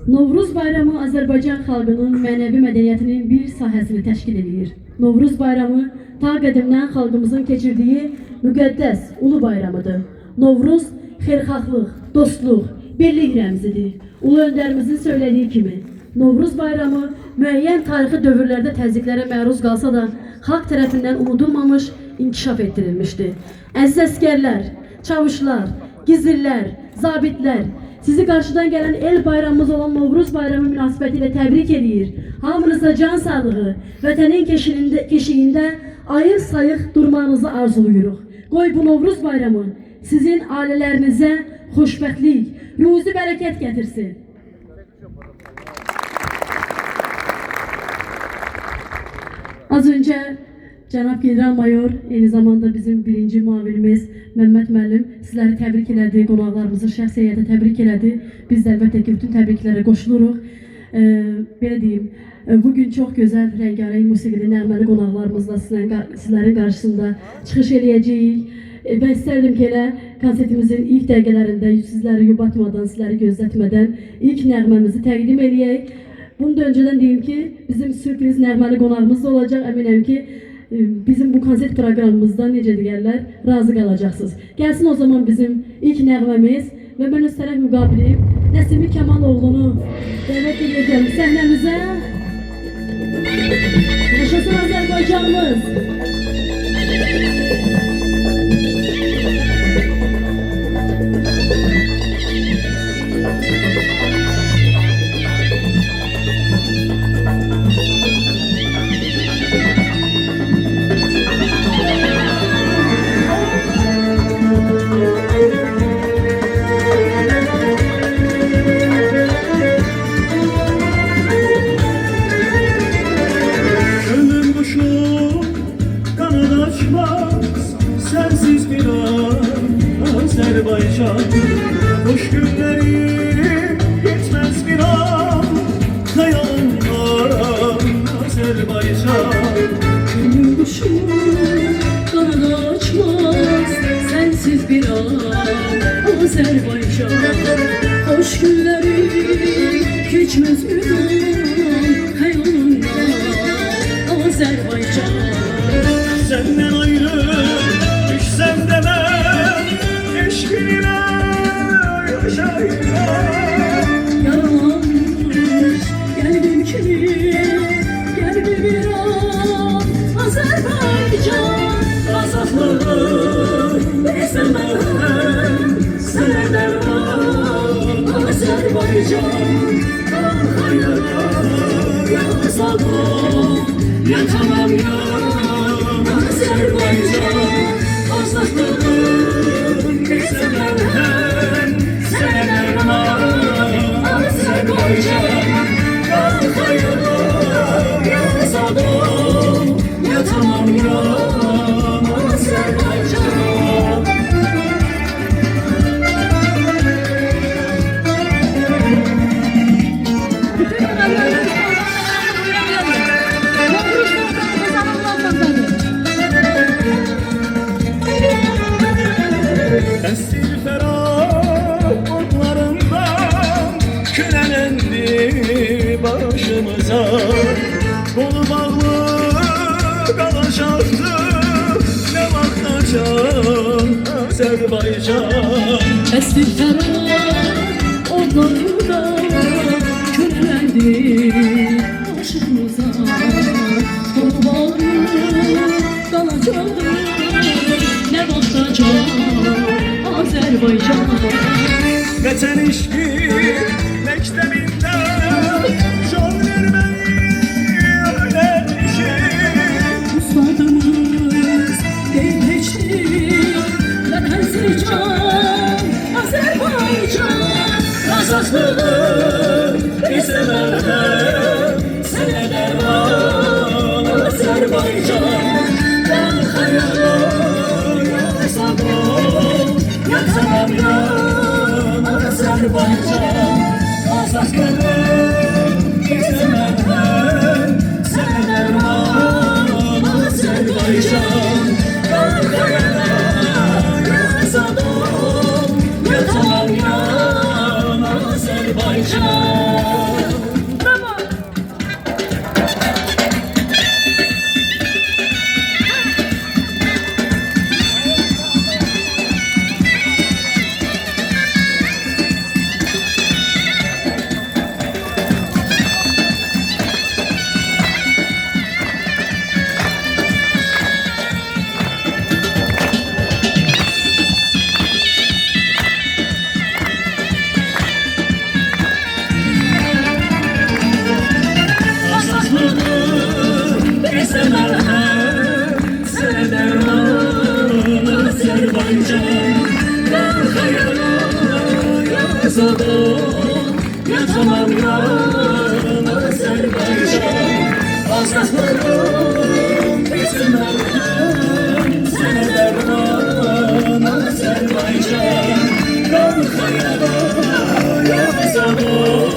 Novruz bayramı Azərbaycan xalqının mənəvi mədəniyyətinin bir sahəsini təşkil edir. Novruz bayramı ta qədimdən xalqımızın keçirdiyi müqəddəs ulu bayramıdır. Novruz xeyirxahlıq, dostluq, birlik rəmzidir. Ulu öndərimizin söylədiyi kimi, Novruz bayramı müəyyən tarixi dövrlərdə təzyiqlərə məruz qalsa da xalq tərəfindən unudulmamış, inkişaf etdirilmişdir. Əziz əskərlər, çavuşlar, gizirlər, zabitlər, sizi qarşıdan gələn el bayramımız olan Novruz bayramı münasibətilə təbrik edir. Hamınıza can sağlığı, vətənin keşiyində ayıq sayıq durmanızı arzuluyuruq. Qoy bu Novruz bayramı sizin ailələrinizə xoşbəxtlik, ruzi bərəkət gətirsin. Az önce Cənab General Mayor, eyni zamanda bizim birinci muavinimiz Məhəmməd müəllim sizləri təbrik elədi, qonaqlarımızı şəxsi heyətə təbrik elədi. Biz də əlbəttə ki, bütün təbriklərə qoşuluruq. Belə deyim, bugün çox gözəl, rəngarəng musiqili nəğməli qonaqlarımızla sizlərin qarşısında çıxış eləyəcəyik. Və istərdim ki, elə konsertimizin ilk dəqiqələrində sizləri yubatmadan, sizləri gözlətmədən ilk nəğməmizi təqdim eləyək. Bunu da önceden deyim ki, bizim sürpriz nəğməli qonağımız da olacaq. Əminəm ki, bizim bu konsert programımızdan necə deyərlər, razı qalacaqsınız. Gəlsin o zaman bizim ilk nəğməmiz və mən öz tərəf müqabiliyim Nəsimi Kəmaloğlunu dəvət edəcəm səhnəmizə. Yaşasın Azərbaycanımız! Sensiz bir an Azerbaycan, hoş günlerim geçmez bir an, hayalımdan Azerbaycan. Gönlüm kuşum kanadı açmaz, sensiz bir an Azerbaycan, hoş günlerim geçmez bir an, hayalımdan Azerbaycan. Senden ayrı düşsem de ben eşkinle yaşayacağım. Yaralanmış geldim ki, geldi bir an Azerbaycan. Azatlığı istemem, sana derman Azerbaycan. Hayra yasalım, yatamam ya Azerbaycan. Azatlığı istemem, sana derman Azerbaycan. Hayra yasalım, yatamam ya Azerbaycan. Esir ferah otlarından külelendi başımıza. Kolu bağlı kalacaktı ne vaktacan Azerbaycan. Esir ferah onlardan küllendi başımıza. Kolu bağlı kalacaktı ne vaktacan Azerbaycan. Vətən işki məktəbində can verməyi öyrətmişik. Ustadımız deyil heçdir, mən Azərbaycan, Azərbaycan. Azadlığı istemem, sənə dərman Azərbaycan. Mən xəyala yasadım, yatamam ya Azerbaycan. Azadlığı istemem, sənə dərman Azerbaycan. Ben xəyala yasadım, yatamam ya Azerbaycan. Yazalım yatamam yan Azerbaycan Azatlarım bizim evden Sana derman Azerbaycan Kalkayada yazalım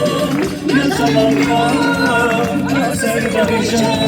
yatamam yan Azerbaycan